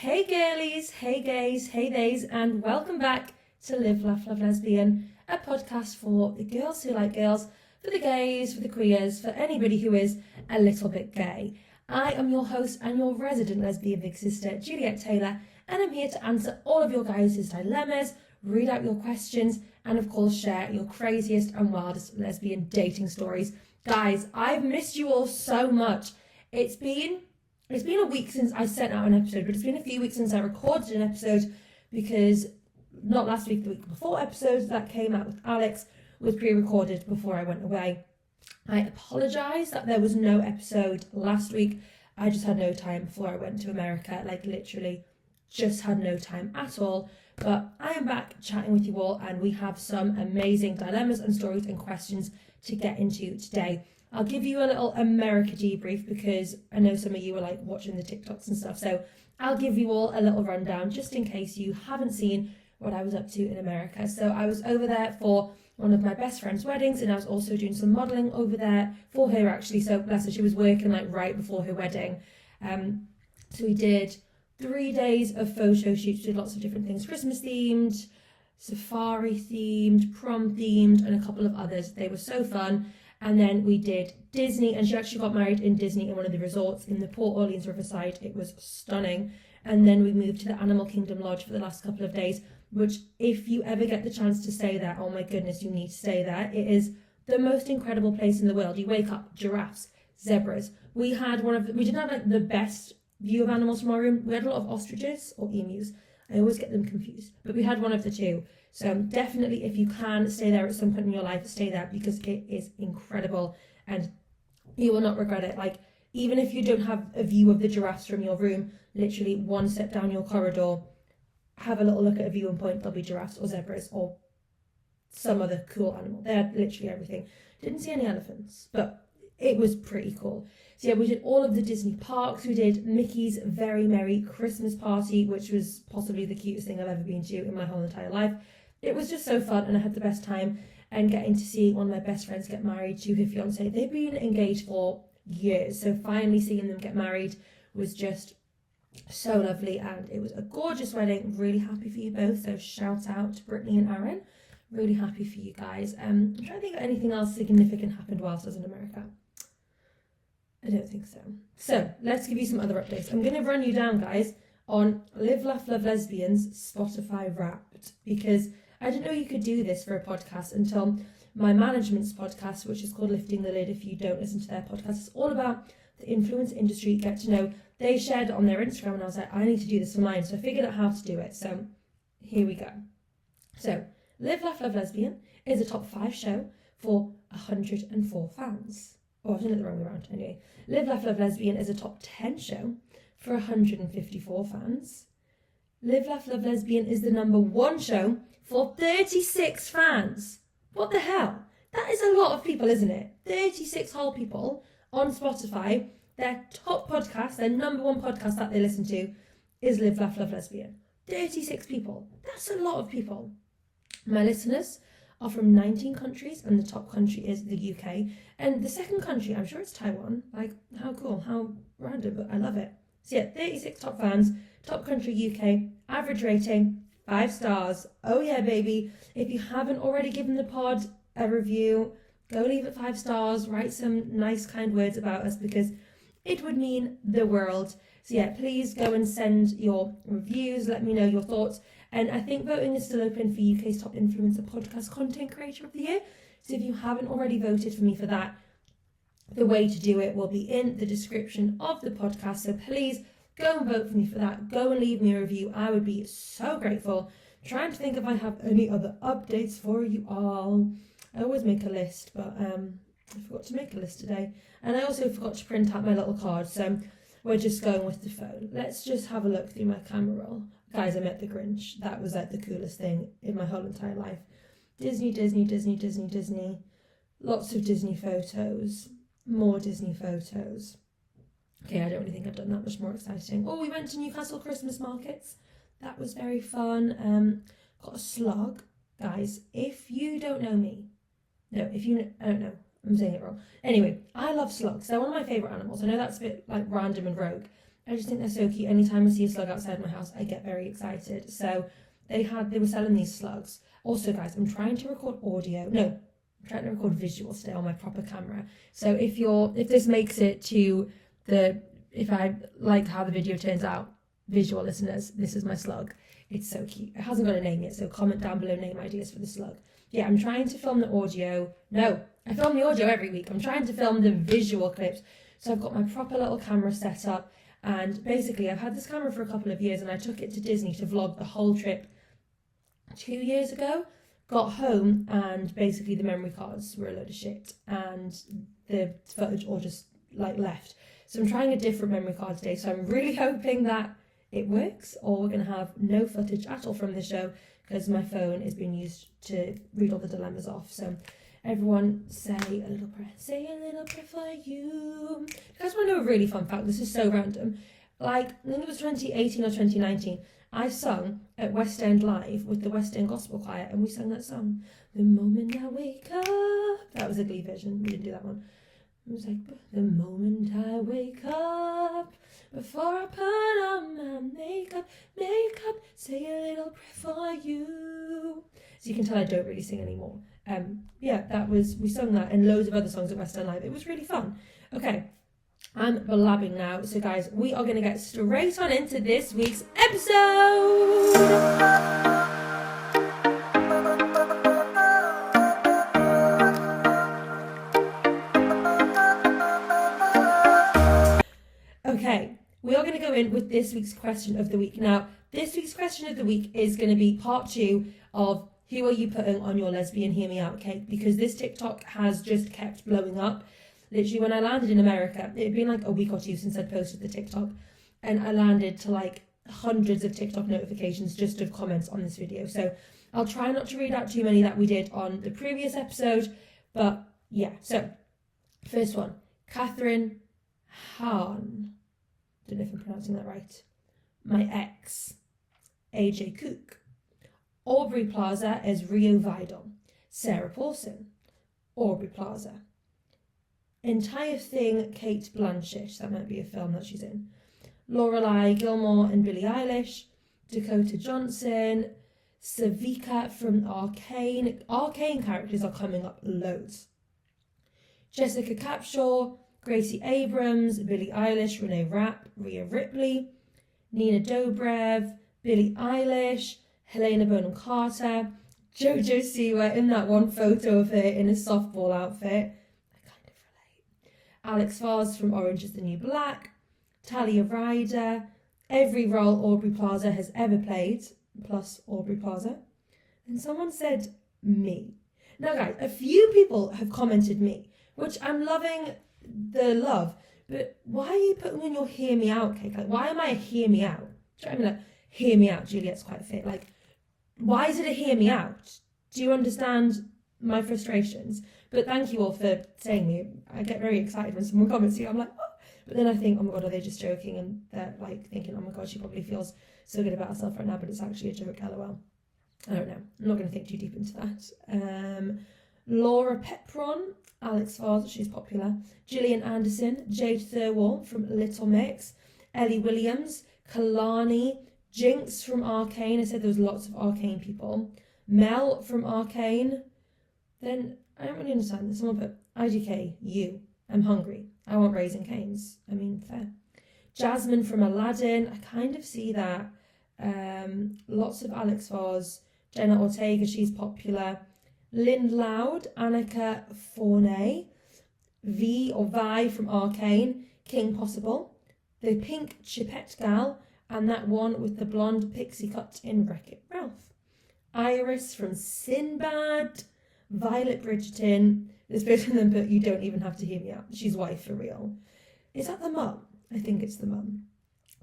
Hey girlies, hey gays, hey theys, and welcome back to Live, Laugh, Love, Lesbian, a podcast for the girls who like girls, for the gays, for the queers, for anybody who is a little bit gay. I am your host and your resident lesbian big sister, Juliet Taylor, and I'm here to answer all of your guys' dilemmas, read out your questions, and of course share your craziest and wildest lesbian dating stories. Guys, I've missed you all so much. It's been a week since I sent out an episode, but it's been a few weeks since I recorded an episode because not last week, the week before episodes that came out with Alex was pre-recorded before I went away. I apologise that there was no episode last week. I just had no time before I went to America, like literally just had no time at all. But I am back chatting with you all and we have some amazing dilemmas and stories and questions to get into today. I'll give you a little America debrief because I know some of you are like watching the TikToks and stuff. So I'll give you all a little rundown just in case you haven't seen what I was up to in America. So I was over there for one of my best friend's weddings and I was also doing some modelling over there for her actually. So bless her, she was working like right before her wedding. So we did 3 days of photo shoots, did lots of different things, Christmas themed, safari themed, prom themed, and a couple of others. They were so fun. And then we did Disney, and she actually got married in Disney in one of the resorts in the Port Orleans Riverside. It was stunning. And then we moved to the Animal Kingdom Lodge for the last couple of days, which if you ever get the chance to stay there, oh my goodness, you need to stay there. It is the most incredible place in the world. You wake up, giraffes, zebras. We didn't have like the best view of animals from our room. We had a lot of ostriches or emus. I always get them confused, but we had one of the two. So definitely, if you can stay there at some point in your life, stay there because it is incredible and you will not regret it. Like, even if you don't have a view of the giraffes from your room, literally one step down your corridor, have a little look at a view and point, there'll be giraffes or zebras or some other cool animal. They had literally everything. Didn't see any elephants, but it was pretty cool. So yeah, we did all of the Disney parks. We did Mickey's Very Merry Christmas Party, which was possibly the cutest thing I've ever been to in my whole entire life. It was just so fun and I had the best time, and getting to see one of my best friends get married to her fiance. They've been engaged for years, so finally seeing them get married was just so lovely and it was a gorgeous wedding. Really happy for you both, so shout out to Brittany and Aaron. Really happy for you guys. I'm trying to think of anything else significant happened whilst I was in America. I don't think so. So let's give you some other updates. I'm going to run you down, guys, on Live, Laugh, Love, Lesbian's Spotify Wrapped, because I didn't know you could do this for a podcast until my management's podcast, which is called Lifting the Lid. If you don't listen to their podcast, it's all about the influence industry, get to know. They shared it on their Instagram and I was like, I need to do this for mine. So I figured out how to do it. So here we go. So Live, Laugh, Love, Lesbian is a top 5 show for 104 fans. Oh, I've done it the wrong way around. Anyway, Live, Laugh, Love, Lesbian is a top 10 show for 154 fans. Live, Laugh, Love, Lesbian is the number 1 show for 36 fans. What the hell? That is a lot of people, isn't it? 36 whole people on Spotify. Their top podcast, their number 1 podcast that they listen to is Live, Laugh, Love, Lesbian. 36 people. That's a lot of people. My listeners are from 19 countries and the top country is the UK. And the second country, I'm sure it's Taiwan. Like, how cool, how random, but I love it. So yeah, 36 top fans, top country UK, average rating, 5 stars. Oh yeah, baby. If you haven't already given the pod a review, go leave it 5 stars, write some nice kind words about us because it would mean the world. So yeah, please go and send your reviews, let me know your thoughts. And I think voting is still open for UK's top influencer podcast content creator of the year. So if you haven't already voted for me for that, the way to do it will be in the description of the podcast. So please go and vote for me for that. Go and leave me a review. I would be so grateful. I'm trying to think if I have any other updates for you all. I always make a list, but I forgot to make a list today. And I also forgot to print out my little card. So we're just going with the phone. Let's just have a look through my camera roll. Guys, I met the Grinch. That was like the coolest thing in my whole entire life. Disney, Disney, Disney, Disney, Disney. Lots of Disney photos. More Disney photos. Okay, I don't really think I've done that much more exciting. Oh, we went to Newcastle Christmas markets. That was very fun. Got a slug. Guys, if you don't know me, I don't know, I'm saying it wrong. Anyway, I love slugs. They're one of my favourite animals. I know that's a bit like random and rogue. I just think they're so cute. Anytime I see a slug outside my house, I get very excited. So they were selling these slugs. Also, guys, I'm trying to record audio. No, I'm trying to record visual still on my proper camera. So if this makes it to if I like how the video turns out, visual listeners, this is my slug. It's so cute. It hasn't got a name yet, so comment down below name ideas for the slug. Yeah, I'm trying to film the audio. No, I film the audio every week. I'm trying to film the visual clips. So I've got my proper little camera set up, and basically I've had this camera for a couple of years, and I took it to Disney to vlog the whole trip 2 years ago. Got home, and basically the memory cards were a load of shit, and the footage all just like left. So I'm trying a different memory card today, so I'm really hoping that it works, or we're going to have no footage at all from the show, because my phone is being used to read all the dilemmas off. So everyone say a little prayer. Say a little prayer for you. You guys want to know a really fun fact? This is so random. Like, I think it was 2018 or 2019, I sung at West End Live with the West End Gospel Choir, and we sang that song, The Moment I Wake Up. That was a Glee version. We didn't do that one. It was like, the moment I wake up, before I put on my makeup, say a little prayer for you. So you can tell I don't really sing anymore. Yeah, we sung that and loads of other songs at West End Live. It was really fun. Okay, I'm blabbing now. So guys, we are going to get straight on into this week's episode. Okay, we are going to go in with this week's question of the week. Now, this week's question of the week is going to be part 2 of who are you putting on your lesbian hear me out cake, because this TikTok has just kept blowing up. Literally, when I landed in America, it had been like a week or two since I'd posted the TikTok, and I landed to like hundreds of TikTok notifications just of comments on this video. So I'll try not to read out too many that we did on the previous episode, but yeah. So first one, Catherine Hahn. Don't know if I'm pronouncing that right. My ex, AJ Cook. Aubrey Plaza as Rio Vidal. Sarah Paulson, Aubrey Plaza. Entire Thing, Kate Blanchett. That might be a film that she's in. Lorelai Gilmore and Billie Eilish. Dakota Johnson. Savika from Arcane. Arcane characters are coming up loads. Jessica Capshaw. Gracie Abrams, Billie Eilish, Renee Rapp, Rhea Ripley, Nina Dobrev, Billie Eilish, Helena Bonham Carter, Jojo Siwa in that one photo of her in a softball outfit. I kind of relate. Alex Vaz from Orange is the New Black, Talia Ryder, every role Aubrey Plaza has ever played, plus Aubrey Plaza. And someone said me. Now guys, a few people have commented me, which I'm loving the love, but why are you putting on your hear me out cake? Like, why am I a hear me out? Do you know what I mean? Like, hear me out, Juliet's quite fit. Like, why is it a hear me out? Do you understand my frustrations? But thank you all for saying me. I get very excited when someone comments you. I'm like, oh. But then I think, oh my god, are they just joking? And they're like thinking, oh my god, she probably feels so good about herself right now, but it's actually a joke, lol. I don't know. I'm not going to think too deep into that. Laura Pepron, Alex Vaz, she's popular. Gillian Anderson, Jade Thirlwall from Little Mix, Ellie Williams, Kalani, Jinx from Arcane. I said there was lots of Arcane people. Mel from Arcane. Then, I don't really understand this. Someone put, IGK, you. I'm hungry. I want Raising Cane's. I mean, fair. Jasmine from Aladdin. I kind of see that. Lots of Alex Vaz. Jenna Ortega, she's popular. Lynn Loud, Annika Forney, V or Vi from Arcane, King Possible, the pink Chipette gal, and that one with the blonde pixie cut in Wreck-It Ralph. Iris from Sinbad, Violet Bridgerton, this person then put, you don't even have to hear me out, she's wife for real. Is that the mum? I think it's the mum.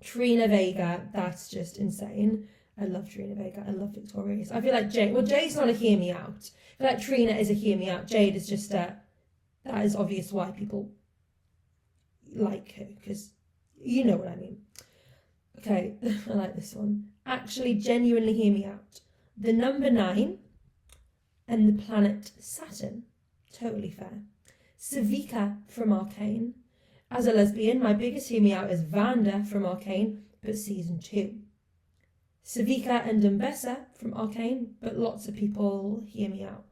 Trina Vega, that's just insane. I love Trina Vega. I love Victoria. I feel like Jade. Well, Jade's not a hear me out. I feel like Trina is a hear me out. Jade is just that is obvious why people like her, because you know what I mean. Okay, I like this one. Actually, genuinely hear me out. The number 9 and the planet Saturn. Totally fair. Savika from Arcane. As a lesbian, my biggest hear me out is Vanda from Arcane, but season 2. Savika and Dumbessa from Arcane, but lots of people hear me out.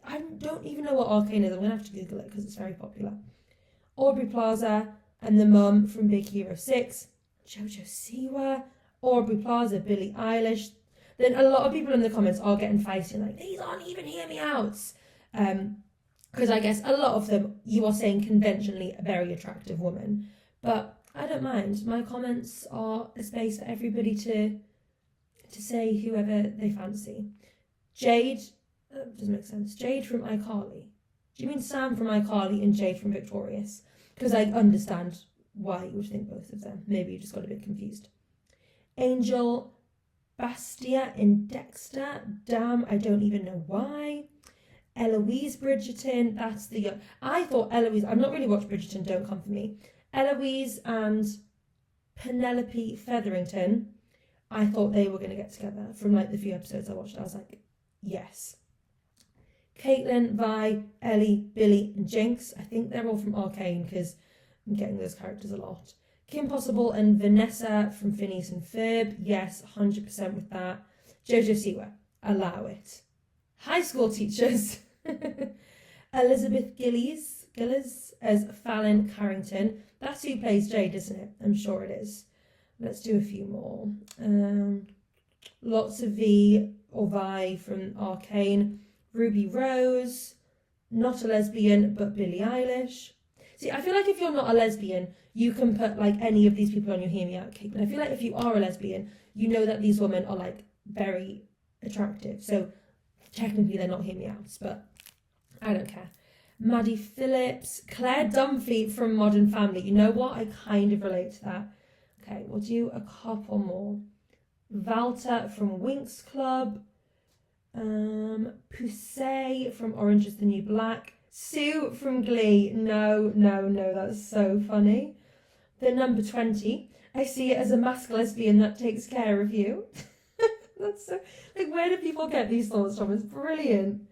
I don't even know what Arcane is. I'm going to have to Google it because it's very popular. Aubrey Plaza and the mum from Big Hero 6. Jojo Siwa. Aubrey Plaza, Billie Eilish. Then a lot of people in the comments are getting feisty and like, these aren't even hear me outs. Because I guess a lot of them, you are saying conventionally a very attractive woman. But I don't mind. My comments are a space for everybody to say whoever they fancy. Jade, doesn't make sense. Jade from iCarly. Do you mean Sam from iCarly and Jade from Victorious? Because I understand why you would think both of them. Maybe you just got a bit confused. Angel, Bastia and Dexter. Damn, I don't even know why. Eloise Bridgerton, that's the... I thought Eloise... I've not really watched Bridgerton, don't come for me. Eloise and Penelope Featherington, I thought they were going to get together. From like the few episodes I watched, I was like, yes. Caitlin, Vi, Ellie, Billy and Jinx, I think they're all from Arcane because I'm getting those characters a lot. Kim Possible and Vanessa from Phineas and Ferb, yes, 100% with that. Jojo Siwa, allow it. High school teachers, Elizabeth Gillies as Fallon Carrington. That's who plays Jade, isn't it? I'm sure it is. Let's do a few more. Lots of V or Vi from Arcane. Ruby Rose, not a lesbian, but Billie Eilish. See, I feel like if you're not a lesbian, you can put like any of these people on your hear me out cake. But I feel like if you are a lesbian, you know that these women are like very attractive. So technically they're not hear me outs, but I don't care. Maddie Phillips, Claire Dunphy from Modern Family. You know what? I kind of relate to that. Okay, we'll do a couple more. Valta from Winx Club. Poussey from Orange is the New Black. Sue from Glee. No, that's so funny. The number 20. I see it as a masked lesbian that takes care of you. That's so... Like, where do people get these thoughts from? It's brilliant.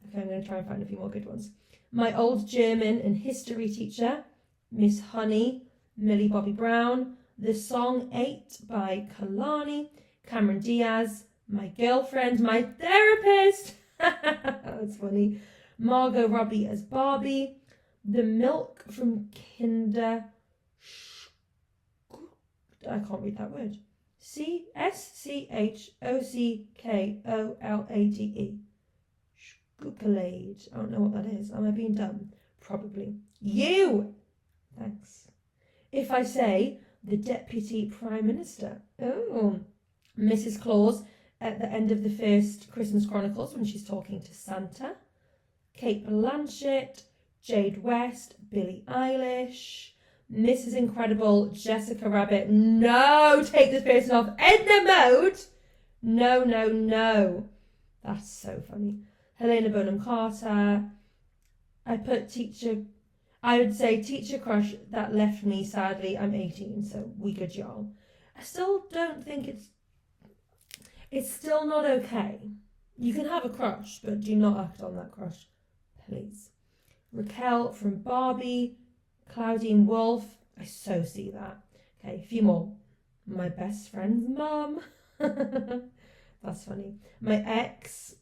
Okay, I'm going to try and find a few more good ones. My old German and history teacher, Miss Honey, Millie Bobby Brown. The Song 8 by Kalani. Cameron Diaz. My girlfriend, my therapist. That's funny. Margot Robbie as Barbie. The Milk from Kinder... I can't read that word. Schockolade. Schockolade. I don't know what that is. Am I being dumb? Probably. You! Thanks. If I say the Deputy Prime Minister. Oh. Mrs. Claus at the end of the first Christmas Chronicles when she's talking to Santa. Kate Blanchett, Jade West, Billie Eilish, Mrs. Incredible, Jessica Rabbit. No, take this person off. Edna Mode. No. That's so funny. Helena Bonham Carter. I would say teacher crush that left me sadly. I'm 18, so we good y'all. I still don't think it's still not okay. You can have a crush, but do not act on that crush, please. Raquel from Barbie, Claudine Wolf. I so see that. Okay, a few more. My best friend's mum. That's funny. My ex.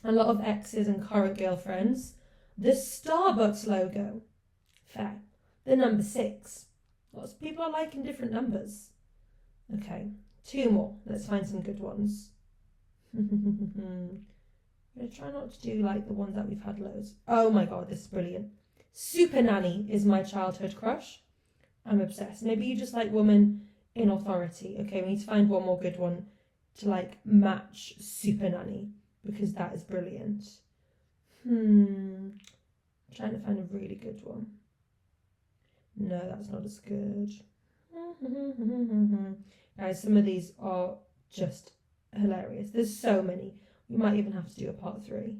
A lot of exes and current girlfriends. The Starbucks logo. Fair. The number 6. Lots of people are liking different numbers. Okay, 2 more. Let's find some good ones. I'm going to try not to do like the ones that we've had loads. Oh my god, this is brilliant. Super Nanny is my childhood crush. I'm obsessed. Maybe you just like woman in authority. Okay, we need to find one more good one to like match Super Nanny because that is brilliant. I'm trying to find a really good one. No, that's not as good. Guys, some of these are just hilarious. There's so many. We might even have to do a part 3.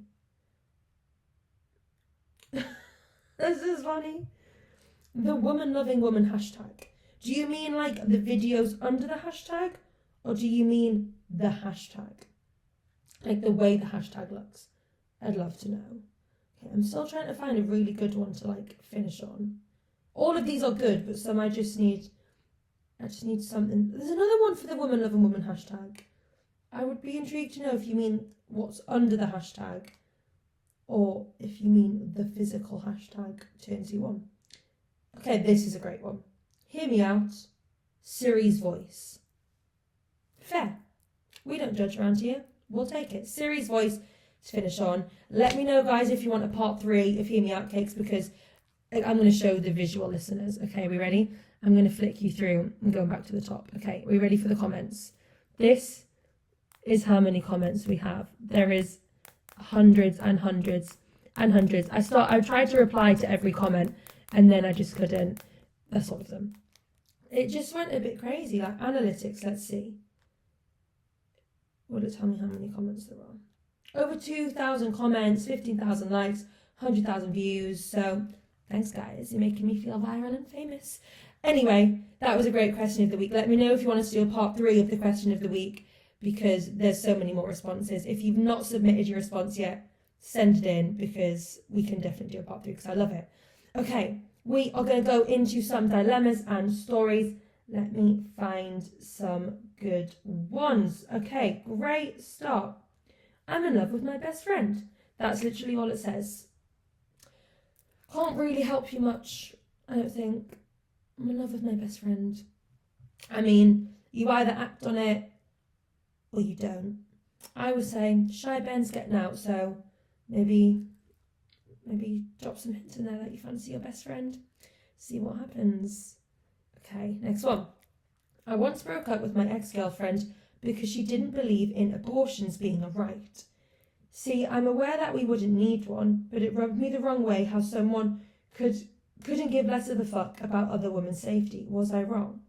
This is funny. The woman loving woman hashtag. Do you mean like the videos under the hashtag? Or do you mean the hashtag? Like the way the hashtag looks? I'd love to know. Okay, I'm still trying to find a really good one to like finish on. All of these are good, but some I just need something. There's another one for the woman loving woman hashtag. I would be intrigued to know if you mean what's under the hashtag or if you mean the physical hashtag Turnsy one. Okay, this is a great one. Hear me out. Siri's voice. Fair. We don't judge around here. We'll take it. Siri's voice to finish on. Let me know, guys, if you want a part 3 of Hear Me Out Cakes, because I'm going to show the visual listeners. Okay, are we ready? I'm going to flick you through and going back to the top. Okay, are we ready for the comments? This is how many comments we have. There is hundreds and hundreds and hundreds. I tried to reply to every comment and then I just couldn't. That's all of them. It just went a bit crazy. Like analytics, let's see. Will it tell me how many comments there are? Over 2,000 comments, 15,000 likes, 100,000 views. So thanks, guys. You're making me feel viral and famous. Anyway, that was a great question of the week. Let me know if you want us to do a part 3 of the question of the week, because there's so many more responses. If you've not submitted your response yet, send it in, because we can definitely do a part 3 because I love it. Okay, we are going to go into some dilemmas and stories. Let me find some good ones. Okay, great start. I'm in love with my best friend. That's literally all it says. Can't really help you much, I don't think. I'm in love with my best friend. I mean, you either act on it or you don't. I was saying Shy Ben's getting out, so maybe drop some hints in there that you fancy your best friend. See what happens. Okay, next one. I once broke up with my ex-girlfriend because she didn't believe in abortions being a right. See, I'm aware that we wouldn't need one, but it rubbed me the wrong way how someone couldn't give less of a fuck about other women's safety. Was I wrong?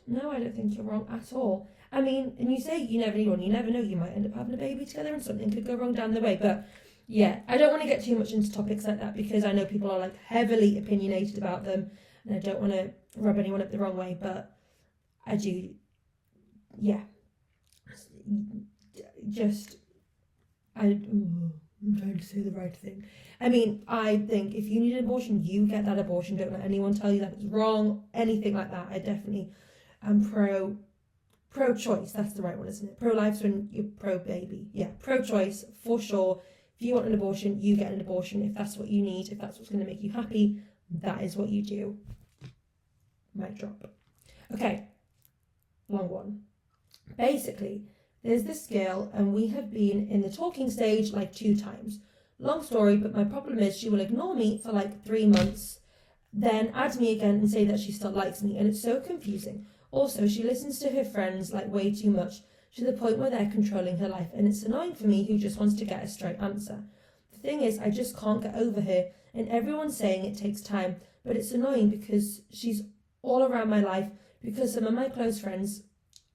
No, I don't think you're wrong at all. I mean, and you say you never need one, you never know, you might end up having a baby together and something could go wrong down the way. But yeah, I don't want to get too much into topics like that because I know people are like heavily opinionated about them and I don't want to rub anyone up the wrong way, but I do, yeah, just, I'm trying to say the right thing. I mean, I think if you need an abortion, you get that abortion. Don't let anyone tell you that it's wrong, anything like that. I definitely am pro-choice. That's the right one, isn't it? Pro-life when you're pro-baby. Yeah, pro-choice for sure. If you want an abortion, you get an abortion. If that's what you need, if that's what's going to make you happy, that is what you do. Mic drop. Okay, long one. Basically, there's this girl and we have been in the talking stage like 2 times. Long story, but my problem is she will ignore me for like 3 months, then add me again and say that she still likes me, and it's so confusing. Also, she listens to her friends like way too much, to the point where they're controlling her life, and it's annoying for me who just wants to get a straight answer. The thing is, I just can't get over her, and everyone's saying it takes time, but it's annoying because she's all around my life, because some of my close friends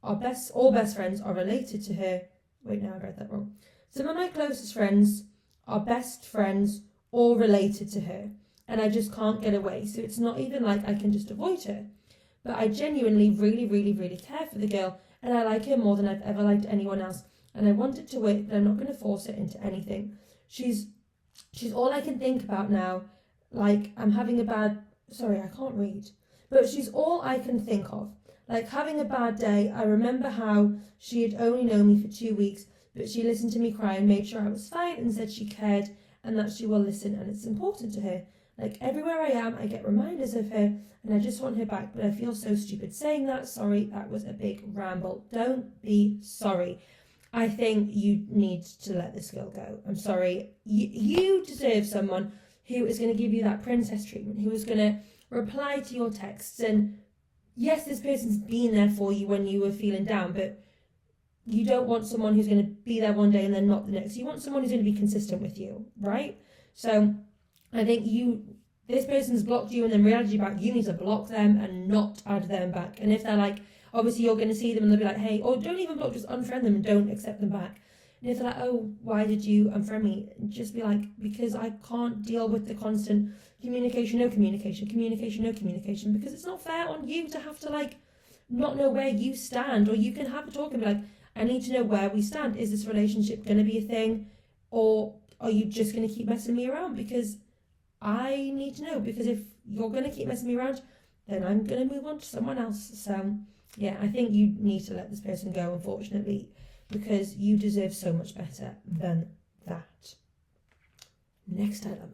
all best friends are related to her. Wait, no, I read that wrong. Some of my closest friends are best friends all related to her, and I just can't get away, so it's not even like I can just avoid her. But I genuinely really, really, really care for the girl, and I like her more than I've ever liked anyone else, and I want it to work, but I'm not going to force it into anything. She's all I can think about now, like I'm having a bad, sorry, I can't read, but she's all I can think of. Like having a bad day, I remember how she had only known me for 2 weeks, but she listened to me cry and made sure I was fine and said she cared and that she will listen and it's important to her. Like everywhere I am, I get reminders of her and I just want her back, but I feel so stupid saying that. Sorry, that was a big ramble. Don't be sorry. I think you need to let this girl go. I'm sorry. You deserve someone who is going to give you that princess treatment, who is going to reply to your texts. And yes, this person's been there for you when you were feeling down, but you don't want someone who's going to be there one day and then not the next. You want someone who's going to be consistent with you, right? So I think this person's blocked you and then re-added you back. You need to block them and not add them back. And if they're like, obviously you're going to see them and they'll be like, hey, or don't even block, just unfriend them and don't accept them back. And if they're like, oh, why did you unfriend me? Just be like, because I can't deal with the constant communication, no communication, communication, no communication, because it's not fair on you to have to like not know where you stand. Or you can have a talk and be like, I need to know where we stand. Is this relationship going to be a thing? Or are you just going to keep messing me around? Because I need to know, because if you're going to keep messing me around, then I'm going to move on to someone else. So, yeah, I think you need to let this person go, unfortunately, because you deserve so much better than that. Next dilemma.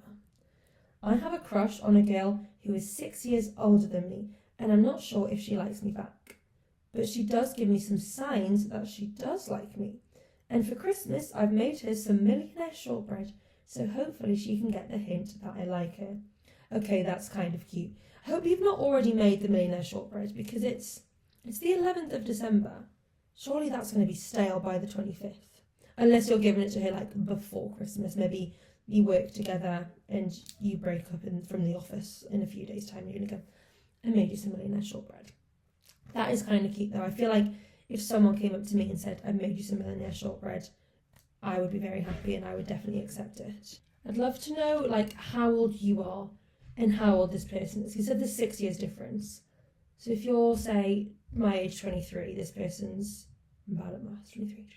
I have a crush on a girl who is 6 years older than me, and I'm not sure if she likes me back. But she does give me some signs that she does like me. And for Christmas, I've made her some millionaire shortbread, so hopefully she can get the hint that I like her. Okay, that's kind of cute. I hope you've not already made the millionaire shortbread, because it's the 11th of December. Surely that's going to be stale by the 25th. Unless you're giving it to her like before Christmas. Maybe you work together and you break up from the office in a few days' time. You're going to go, I made you some millionaire shortbread. That is kind of cute though. I feel like if someone came up to me and said, I've made you some millionaire shortbread, I would be very happy and I would definitely accept it. I'd love to know like how old you are and how old this person is. You said there's 6 years difference. So if you're, say, my age 23, this person's, I'm bad at maths, 23,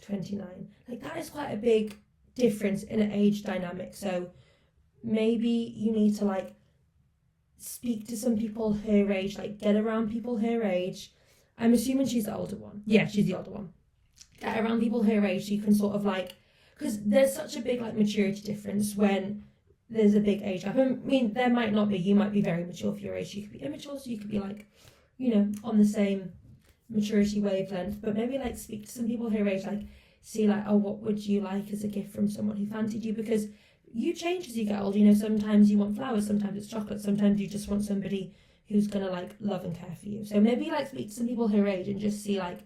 24, 29. Like that is quite a big difference in an age dynamic. So maybe you need to like speak to some people her age, like get around people her age. I'm assuming she's the older one. Yeah, she's the older one. Get around people her age so you can sort of like, because there's such a big like maturity difference when there's a big age gap. I mean, there might not be. You might be very mature for your age. You could be immature, so you could be like, you know, on the same maturity wavelength. But maybe like speak to some people her age, like see like, oh, what would you like as a gift from someone who fancied you? Because you change as you get older. You know, sometimes you want flowers, sometimes it's chocolate, sometimes you just want somebody who's gonna like love and care for you. So maybe like speak to some people her age and just see like,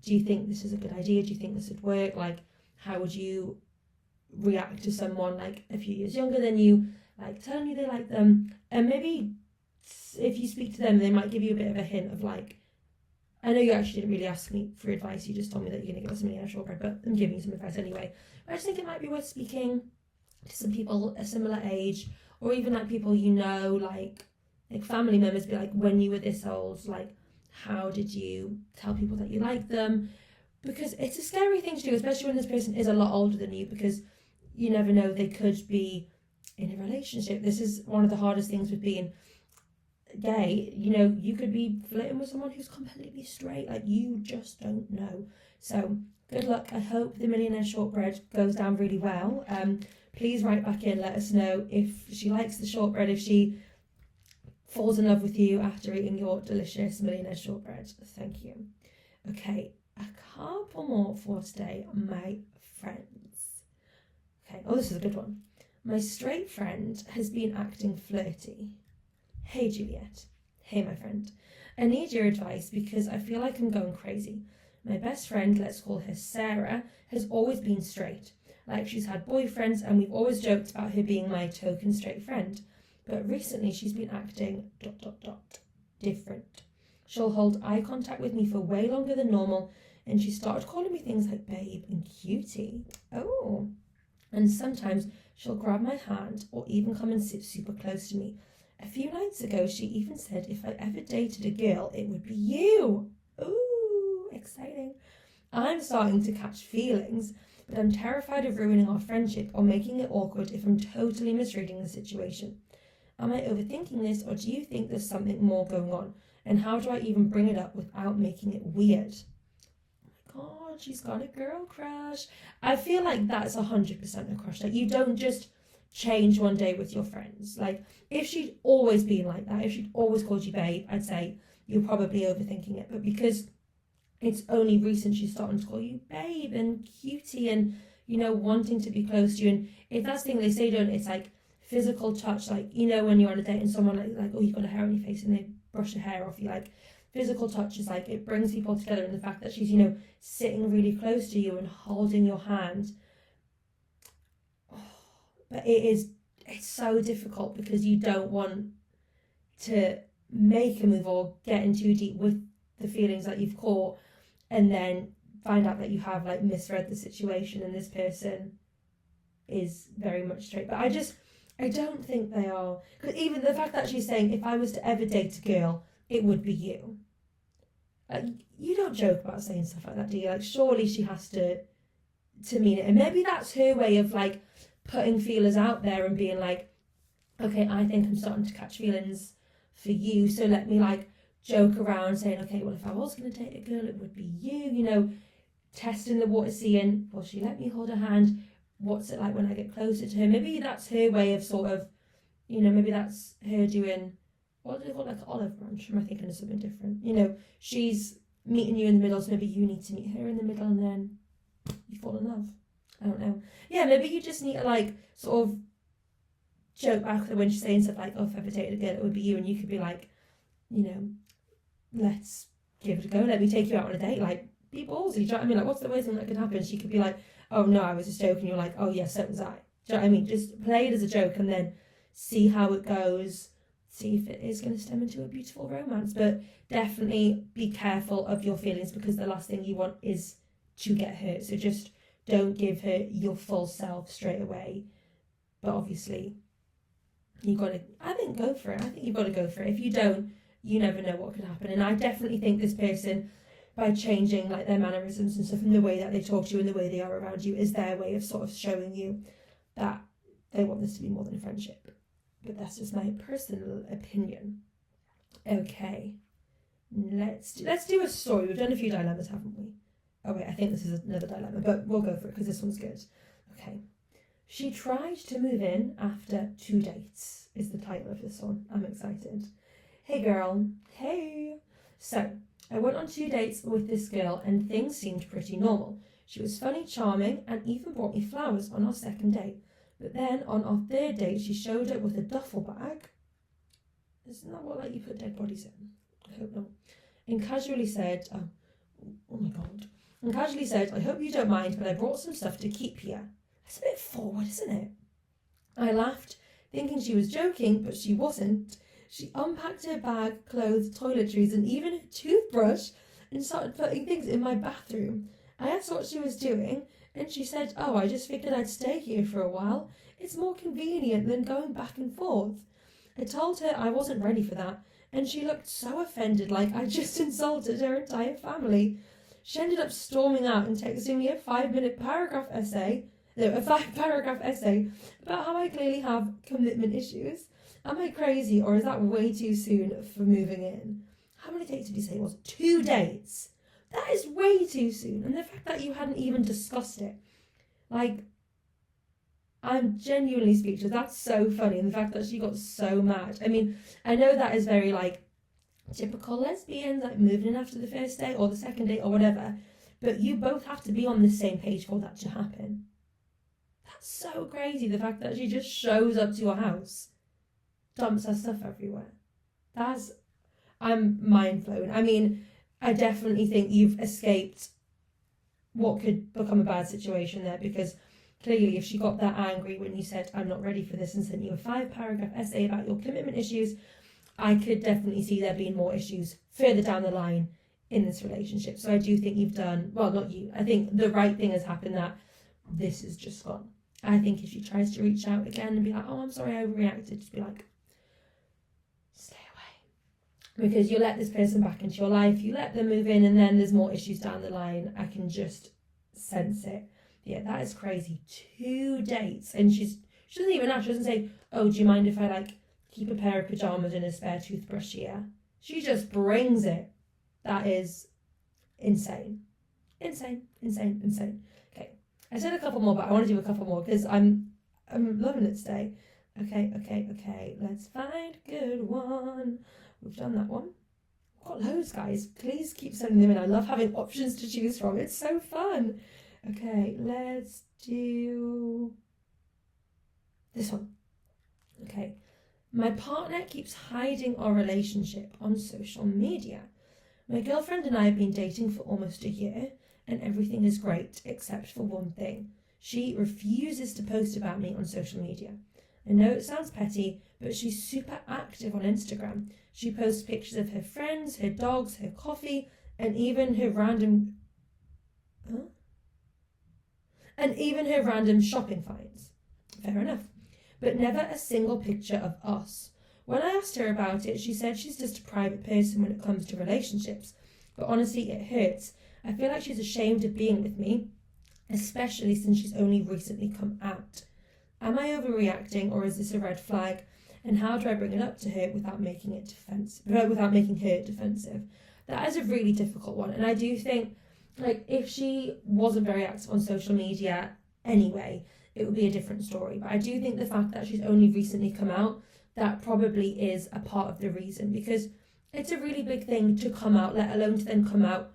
do you think this is a good idea? Do you think this would work? Like, how would you react to someone like a few years younger than you, like telling you they like them? And maybe if you speak to them, they might give you a bit of a hint of like, I know you actually didn't really ask me for advice, you just told me that you're going to give us some millionaire shortbread, but I'm giving you some advice anyway. I just think it might be worth speaking to some people a similar age, or even like people you know, like family members, be like, when you were this old, like how did you tell people that you like them? Because it's a scary thing to do, especially when this person is a lot older than you, because you never know, they could be in a relationship. This is one of the hardest things with being gay. You know, you could be flirting with someone who's completely straight, like you just don't know. So good luck. I hope the millionaire shortbread goes down really well. Please write back in, let us know if she likes the shortbread, if she falls in love with you after eating your delicious millionaire shortbread. Thank you. Okay, a couple more for today, my friends. Okay, oh, this is a good one. My straight friend has been acting flirty. Hey, Juliet. Hey, my friend. I need your advice because I feel like I'm going crazy. My best friend, let's call her Sarah, has always been straight. Like she's had boyfriends and we've always joked about her being my token straight friend. But recently she's been acting ... different. She'll hold eye contact with me for way longer than normal, and she started calling me things like babe and cutie. Oh. And sometimes she'll grab my hand or even come and sit super close to me. A few nights ago, she even said if I ever dated a girl, it would be you. Ooh, exciting. I'm starting to catch feelings, but I'm terrified of ruining our friendship or making it awkward if I'm totally misreading the situation. Am I overthinking this, or do you think there's something more going on? And how do I even bring it up without making it weird? Oh my God, she's got a girl crush. I feel like that's 100% a crush. Like, you don't just change one day with your friends. Like, if she'd always been like that, if she'd always called you babe, I'd say you're probably overthinking it. But because it's only recent she's starting to call you babe and cutie and, you know, wanting to be close to you. And if that's the thing they say, don't, it's like physical touch, like, you know, when you're on a date and someone like oh, you've got a hair on your face, and they brush the hair off you, like physical touch is like, it brings people together. And the fact that she's, you know, sitting really close to you and holding your hand, but it's so difficult because you don't want to make a move or get in too deep with the feelings that you've caught and then find out that you have like misread the situation and this person is very much straight. But I don't think they are. Because even the fact that she's saying, if I was to ever date a girl, it would be you. Like, you don't joke about saying stuff like that, do you? Like, surely she has to mean it. And maybe that's her way of, like, putting feelers out there and being like, okay, I think I'm starting to catch feelings for you, so let me like joke around saying, okay, well, if I was going to date a girl, it would be you, testing the water, seeing, will she let me hold her hand? What's it like when I get closer to her? Maybe that's her way of sort of, maybe that's her doing, what do they call it, like an olive branch? Am I thinking of something different? She's meeting you in the middle, so maybe you need to meet her in the middle and then you fall in love. I don't know. Yeah, maybe you just need to like sort of joke back when she's saying stuff like, oh, if I ever dated a girl, it would be you, and you could be like, let's give it a go, let me take you out on a date, like, be ballsy, do you know what I mean? Like, what's the worst thing that could happen? She could be like, oh no, I was just joking, you're like, oh yes, so was I. Do you know what I mean? Just play it as a joke and then see how it goes, see if it is going to stem into a beautiful romance. But definitely be careful of your feelings, because the last thing you want is to get hurt. So just don't give her your full self straight away. But obviously, you got to, I think, go for it. I think you've got to go for it. If you don't, you never know what could happen. And I definitely think this person, by changing like their mannerisms and stuff and the way that they talk to you and the way they are around you, is their way of sort of showing you that they want this to be more than a friendship. But that's just my personal opinion. Okay, let's do a story. We've done a few dilemmas, haven't we? Oh wait, I think this is another dilemma, but we'll go for it because this one's good. Okay. She tried to move in after 2 dates is the title of this one. I'm excited. Hey girl. Hey. So, I went on 2 dates with this girl and things seemed pretty normal. She was funny, charming, and even brought me flowers on our second date. But then on our third date, she showed up with a duffel bag. Isn't that what you put dead bodies in? I hope not. And casually said, oh my God. And casually said, I hope you don't mind, but I brought some stuff to keep here. That's a bit forward, isn't it? I laughed, thinking she was joking, but she wasn't. She unpacked her bag, clothes, toiletries, and even a toothbrush and started putting things in my bathroom. I asked what she was doing, and she said, oh, I just figured I'd stay here for a while. It's more convenient than going back and forth. I told her I wasn't ready for that, and she looked so offended, like I just insulted her entire family. She ended up storming out and texting me a 5-minute paragraph essay about how I clearly have commitment issues. Am I crazy, or is that way too soon for moving in? How many dates did you say it was? 2 dates. That is way too soon. And the fact that you hadn't even discussed it. Like, I'm genuinely speechless. That's so funny. And the fact that she got so mad. I mean, I know that is very, typical lesbians, moving in after the first date or the second date or whatever. But you both have to be on the same page for that to happen. That's so crazy. The fact that she just shows up to your house, dumps her stuff everywhere. I'm mind blown. I mean, I definitely think you've escaped what could become a bad situation there, because clearly if she got that angry when you said, I'm not ready for this, and sent you a 5-paragraph essay about your commitment issues, I could definitely see there being more issues further down the line in this relationship. So I do think you've done, well, not you, I think the right thing has happened, that this is just gone. I think if she tries to reach out again and be like, oh, I'm sorry, I overreacted, just be like, stay away. Because you let this person back into your life, you let them move in, and then there's more issues down the line. I can just sense it. Yeah, that is crazy. 2 dates. And she doesn't even ask, she doesn't say, oh, do you mind if I keep a pair of pajamas and a spare toothbrush here? She just brings it. That is insane. Insane. Okay, I said a couple more, but I want to do a couple more because I'm loving it today. Okay. Let's find a good one. We've done that one. We've got loads, guys. Please keep sending them in. I love having options to choose from. It's so fun. Okay, let's do this one. Okay. My partner keeps hiding our relationship on social media. My girlfriend and I have been dating for almost a year, and everything is great except for one thing. She refuses to post about me on social media. I know it sounds petty, but she's super active on Instagram. She posts pictures of her friends, her dogs, her coffee, and even her random shopping finds. Fair enough. But never a single picture of us. When I asked her about it, she said she's just a private person when it comes to relationships. But honestly, it hurts. I feel like she's ashamed of being with me, especially since she's only recently come out. Am I overreacting, or is this a red flag? And how do I bring it up to her without making it defensive? Without making her defensive? That is a really difficult one. And I do think, like, if she wasn't very active on social media anyway, it would be a different story. But I do think the fact that she's only recently come out, that probably is a part of the reason, because it's a really big thing to come out, let alone to then come out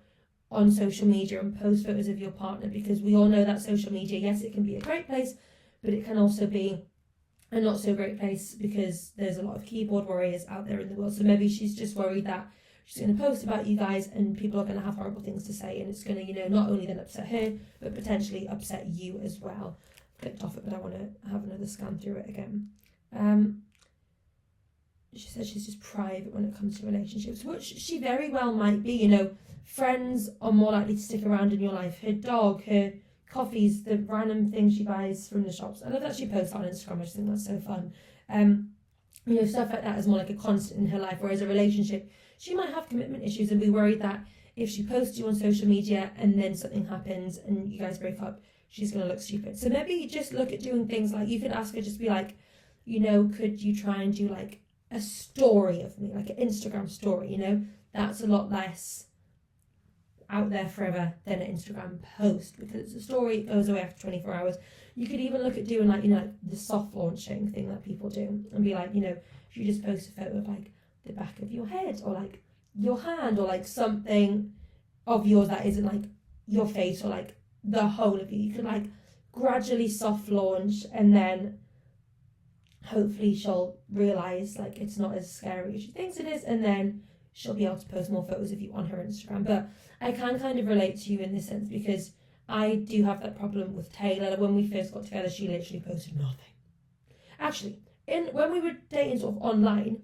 on social media and post photos of your partner, because we all know that social media, yes, it can be a great place, but it can also be a not so great place, because there's a lot of keyboard warriors out there in the world. So maybe she's just worried that she's going to post about you guys and people are going to have horrible things to say, and it's going to, you know, not only then upset her, but potentially upset you as well. Clicked off it, but I want to have another scan through it again. She says she's just private when it comes to relationships, which she very well might be. You know, friends are more likely to stick around in your life. Her dog, her coffees, the random things she buys from the shops. I love that she posts on Instagram. I just think that's so fun. You know, stuff like that is more like a constant in her life. Whereas a relationship, she might have commitment issues and be worried that if she posts you on social media and then something happens and you guys break up, she's going to look stupid. So maybe just look at doing things like, you could ask her, just be like, you know, could you try and do like a story of me, like an Instagram story, you know? That's a lot less out there forever than an Instagram post, because a story goes away after 24 hours. You could even look at doing like, you know, like the soft launching thing that people do, and be like, you know, if you just post a photo of like the back of your head or like your hand or like something of yours that isn't like your face or like the whole of you, you could like gradually soft launch, and then hopefully she'll realise like it's not as scary as she thinks it is, and then she'll be able to post more photos of you on her Instagram. But I can kind of relate to you in this sense, because I do have that problem with Taylor. When we first got together, she literally posted nothing. Actually, when we were dating sort of online,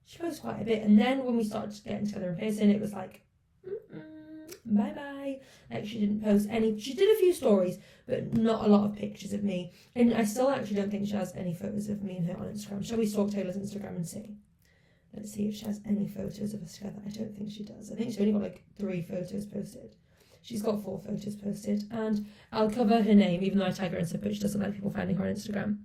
she posted quite a bit, and then when we started getting together in person, it was like, bye-bye. Like, she didn't post any. She did a few stories, but not a lot of pictures of me. And I still actually don't think she has any photos of me and her on Instagram. Shall we stalk Taylor's Instagram and see? Let's see if she has any photos of us together. I don't think she does. I think she's only got like 3 photos posted. She's got 4 photos posted, and I'll cover her name, even though I tag her in stuff, but she doesn't like people finding her on Instagram.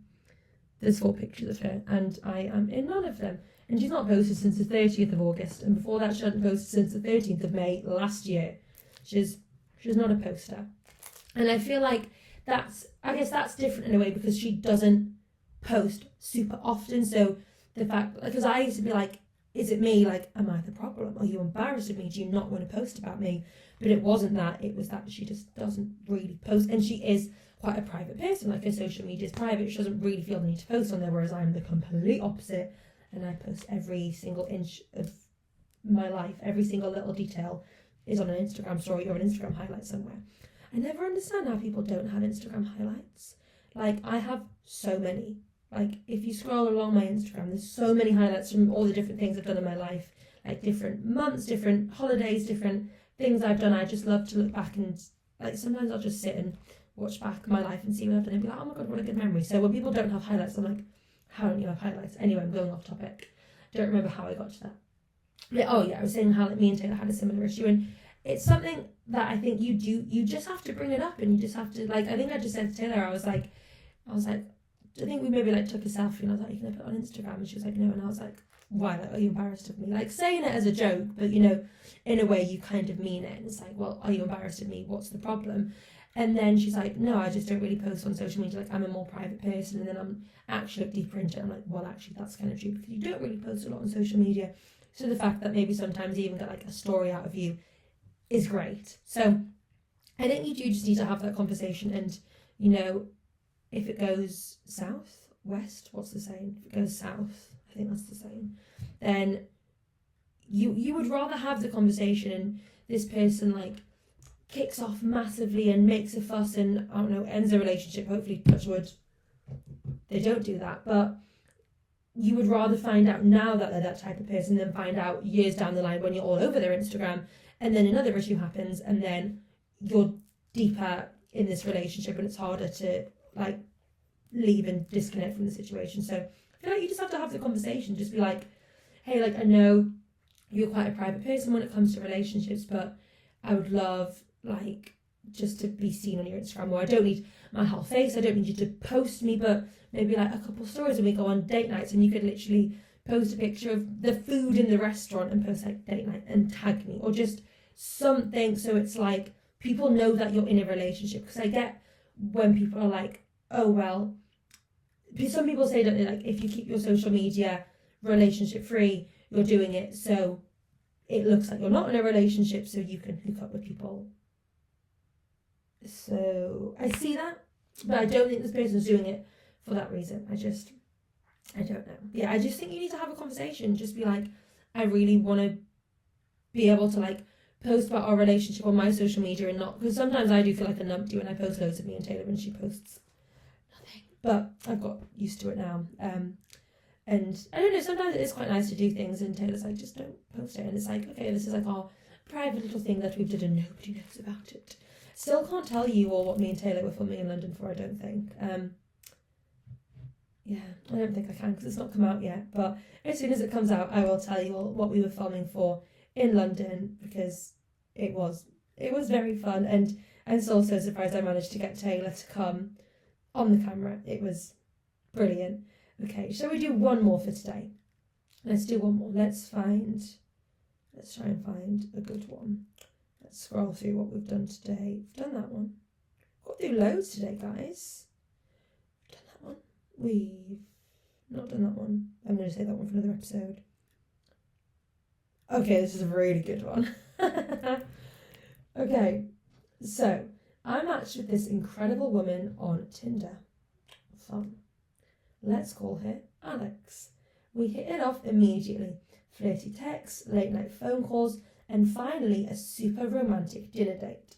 There's 4 pictures of her, and I am in none of them. And she's not posted since the 30th of August, and before that she hadn't posted since the 13th of May last year. She's not a poster. And I feel like I guess that's different in a way, because she doesn't post super often. So the fact, because I used to be like, is it me? Like, am I the problem? Are you embarrassed of me? Do you not want to post about me? But it wasn't that. It was that she just doesn't really post. And she is quite a private person. Like, her social media is private. She doesn't really feel the need to post on there, whereas I'm the complete opposite. And I post every single inch of my life. Every single little detail is on an Instagram story or an Instagram highlight somewhere. I never understand how people don't have Instagram highlights. Like, I have so many. Like, if you scroll along my Instagram, there's so many highlights from all the different things I've done in my life. Like, different months, different holidays, different things I've done. I just love to look back, and like, sometimes I'll just sit and watch back my life and see what I've done and be like, oh my god, what a good memory. So when people don't have highlights, I'm like, how don't you have highlights? Anyway, I'm going off topic. Don't remember how I got to that. But, I was saying how like me and Taylor had a similar issue, and it's something that I think you just have to bring it up, and you just have to, like, I think I just said to Taylor, I was like, I think we maybe like took a selfie, and I was like, you can put it on Instagram? And she was like, no. And I was like, why? Like, are you embarrassed of me? Like, saying it as a joke, but you know, in a way you kind of mean it. And it's like, well, are you embarrassed of me? What's the problem? And then she's like, no, I just don't really post on social media. Like, I'm a more private person. And then I'm actually deeper into it. I'm like, well, actually, that's kind of true, because you don't really post a lot on social media. So the fact that maybe sometimes you even get like a story out of you is great. So I think you do just need to have that conversation, and, you know, if it goes south, west, what's the saying? If it goes south, I think that's the saying, then you would rather have the conversation, and this person like kicks off massively and makes a fuss and, I don't know, ends a relationship. Hopefully, touch wood, they don't do that. But you would rather find out now that they're that type of person than find out years down the line when you're all over their Instagram, and then another issue happens, and then you're deeper in this relationship, and it's harder to like leave and disconnect from the situation. So I feel like you just have to have the conversation. Just be like, hey, like, I know you're quite a private person when it comes to relationships, but I would love like just to be seen on your Instagram, or I don't need my whole face, I don't need you to post me, but maybe like a couple stories when we go on date nights, and you could literally post a picture of the food in the restaurant and post like date night and tag me, or just something so it's like people know that you're in a relationship. Because I get when people are like, oh well, some people say that like if you keep your social media relationship free, you're doing it so it looks like you're not in a relationship, so you can hook up with people. So I see that, but I don't think this person's doing it for that reason. I don't know. Yeah, I just think you need to have a conversation. Just be like, I really want to be able to like post about our relationship on my social media and not, because sometimes I do feel like a numpty when I post loads of me and Taylor and she posts nothing. But I've got used to it now. And I don't know, sometimes it is quite nice to do things and Taylor's like, just don't post it. And it's like, okay, this is like our private little thing that we've done and nobody knows about it. Still can't tell you all what me and Taylor were filming in London for, I don't think. Yeah, I don't think I can because it's not come out yet. But as soon as it comes out, I will tell you all what we were filming for in London, because it was very fun. And I'm so surprised I managed to get Taylor to come on the camera. It was brilliant. Okay, shall we do one more for today? Let's do one more. Let's try and find a good one. Let's scroll through what we've done today. We've done that one. Got through loads today, guys. We've done that one. We've not done that one. I'm going to save that one for another episode. Okay, this is a really good one. Okay, so I matched with this incredible woman on Tinder. Fun. Let's call her Alex. We hit it off immediately. Flirty texts, late night phone calls, and finally a super romantic dinner date.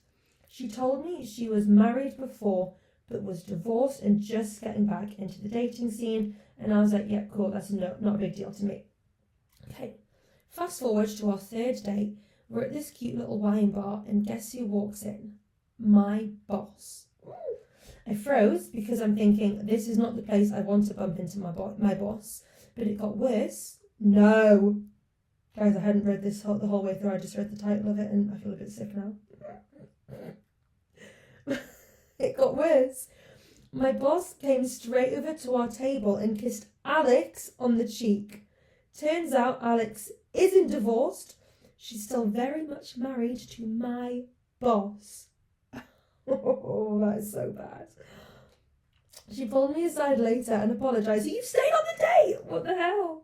She told me she was married before but was divorced and just getting back into the dating scene, and I was like, yeah, cool, that's not a big deal to me. Okay, fast forward to our third date. We're at this cute little wine bar, and guess who walks in? My boss. I froze because I'm thinking, this is not the place I want to bump into my boss, but it got worse. No. Guys, I hadn't read this the whole way through. I just read the title of it and I feel a bit sick now. It got worse. My boss came straight over to our table and kissed Alex on the cheek. Turns out Alex isn't divorced. She's still very much married to my boss. Oh, that is so bad. She pulled me aside later and apologised. You stayed on the date! What the hell?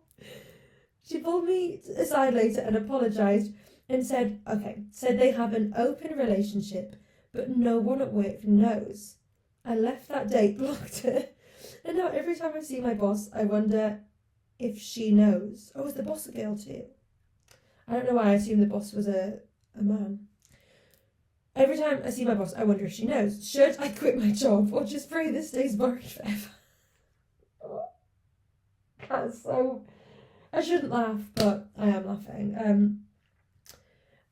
She pulled me aside later and apologised and said they have an open relationship, but no one at work knows. I left that date, blocked her, and now every time I see my boss, I wonder if she knows. Oh, is the boss a girl too? I don't know why I assumed the boss was a man. Every time I see my boss, I wonder if she knows. Should I quit my job or just pray this stays married forever? That's so... I shouldn't laugh, but I am laughing.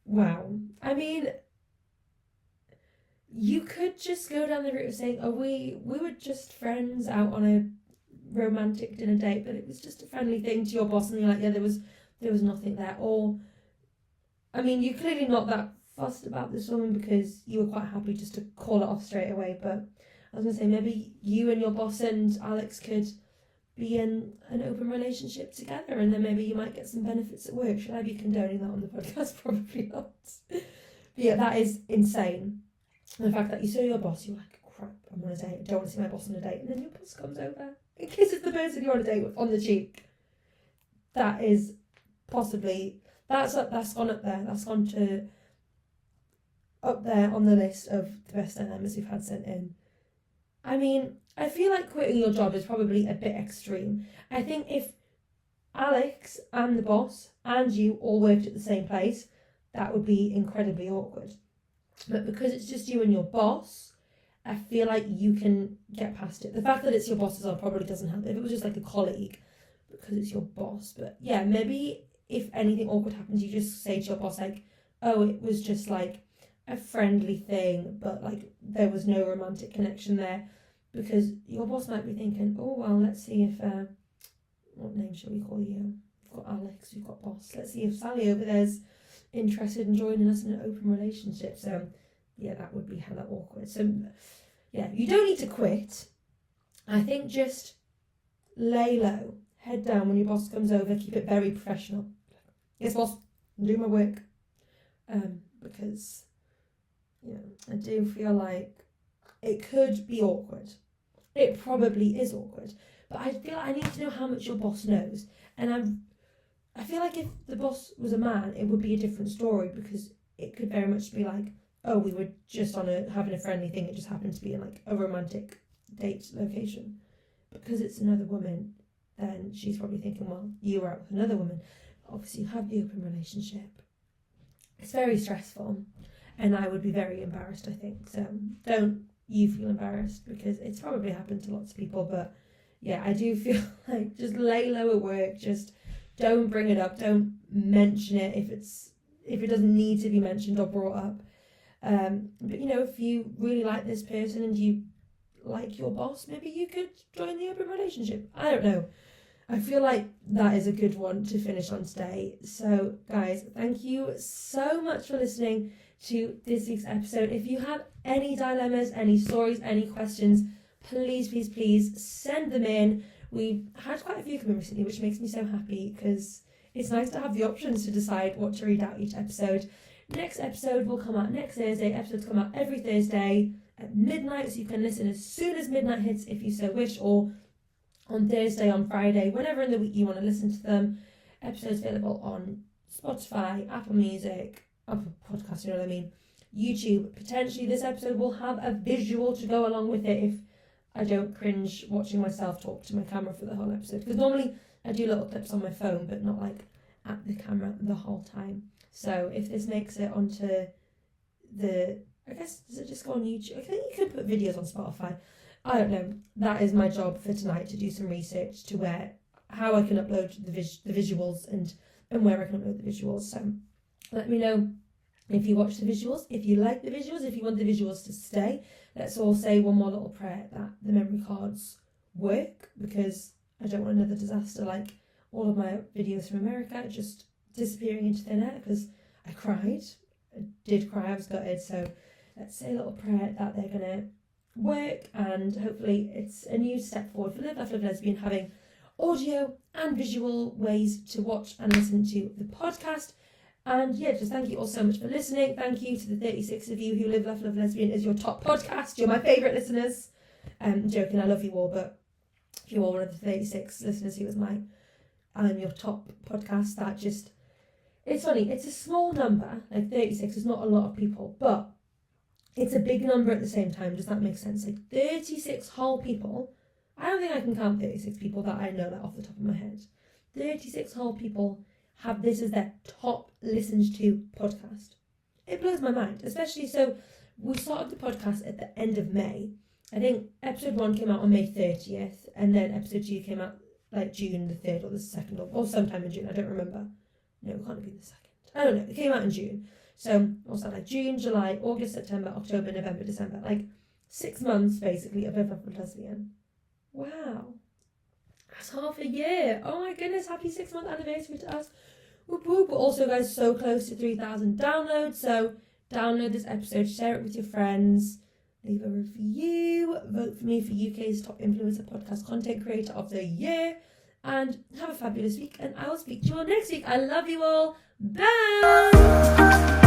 Wow. I mean, you could just go down the route of saying, oh, we were just friends out on a romantic dinner date, but it was just a friendly thing to your boss, and you're like, yeah, there was nothing there. Or, I mean, you're clearly not that fussed about this woman because you were quite happy just to call it off straight away. But I was going to say, maybe you and your boss and Alex could be in an open relationship together, and then maybe you might get some benefits at work. Should I be condoning that on the podcast? Probably not. But yeah, that is insane. And the fact that you saw your boss, you're like, crap, I'm on a date, I don't want to see my boss on a date, and then your boss comes over and kisses the person you're on a date with on the cheek. That is possibly, that's gone up there. That's gone to up there on the list of the best dilemmas we've had sent in. I mean, I feel like quitting your job is probably a bit extreme. I think if Alex and the boss and you all worked at the same place, that would be incredibly awkward. But because it's just you and your boss, I feel like you can get past it. The fact that it's your boss as well probably doesn't help. If it was just like a colleague, because it's your boss. But yeah, maybe if anything awkward happens, you just say to your boss like, oh, it was just like a friendly thing, but like there was no romantic connection there, because your boss might be thinking, oh well, let's see if what name shall we call you? We've got Alex, we've got boss. Let's see if Sally over there's interested in joining us in an open relationship. So yeah, that would be hella awkward. So yeah, you don't need to quit. I think just lay low, head down when your boss comes over, keep it very professional. Yes, boss, do my work. Because, you know, I do feel like it could be awkward. It probably is awkward. But I feel like I need to know how much your boss knows. And I feel like if the boss was a man, it would be a different story, because it could very much be like, oh, we were just having a friendly thing. It just happened to be in like a romantic date location. Because it's another woman, then she's probably thinking, well, you were out with another woman. Obviously, you have the open relationship. It's very stressful, and I would be very embarrassed, I think. So don't you feel embarrassed, because it's probably happened to lots of people. But yeah, I do feel like just lay low at work. Just don't bring it up. Don't mention it if it doesn't need to be mentioned or brought up. But you know, if you really like this person and you like your boss, maybe you could join the open relationship. I don't know. I feel like that is a good one to finish on today. So guys, thank you so much for listening to this week's episode. If you have any dilemmas, any stories, any questions, please send them in. We've had quite a few come in recently, which makes me so happy, because it's nice to have the options to decide what to read out each episode. Next episode will come out next Thursday. Episodes come out every Thursday at midnight, so you can listen as soon as midnight hits if you so wish, or on Thursday, on Friday, whenever in the week you want to listen to them. Episodes available on Spotify, Apple Music, Apple Podcasts, you know what I mean, YouTube. Potentially this episode will have a visual to go along with it if I don't cringe watching myself talk to my camera for the whole episode, because normally I do little clips on my phone, but not like at the camera the whole time. So if this makes it onto I guess, does it just go on YouTube? I think you could put videos on Spotify. I don't know. That is my job for tonight, to do some research to how I can upload the visuals and where I can upload the visuals. So let me know if you watch the visuals, if you like the visuals, if you want the visuals to stay. Let's all say one more little prayer that the memory cards work, because I don't want another disaster like all of my videos from America just disappearing into thin air, because I cried. I did cry, I was gutted. So let's say a little prayer that they're going to work, and hopefully it's a new step forward for Live, Laugh, Love, Lesbian, having audio and visual ways to watch and listen to the podcast. And yeah, just thank you all so much for listening. Thank you to the 36 of you who Live, Laugh, Love, Lesbian is your top podcast. You're my favourite listeners. Joking, I love you all, but if you're all one of the 36 listeners who was your top podcast, that just, it's funny, it's a small number, like 36 is not a lot of people, but it's a big number at the same time. Does that make sense? Like 36 whole people. I don't think I can count 36 people that I know that off the top of my head. 36 whole people have this as their top listened to podcast. It blows my mind, especially so we started the podcast at the end of May. I think episode 1 came out on May 30th, and then episode 2 came out like June the 3rd or the 2nd or sometime in June. I don't remember. No, it can't be the 2nd. I don't know. It came out in June. So what's that, like June, July, August, September, October, November, December. Like 6 months basically of Live, Laugh, Love, Lesbian. Wow. That's half a year. Oh my goodness, happy 6-month anniversary to us. Whoop whoop. We're also, guys, so close to 3,000 downloads. So download this episode, share it with your friends, leave a review, vote for me for UK's top influencer podcast content creator of the year, and have a fabulous week, and I will speak to you all next week. I love you all. Bye.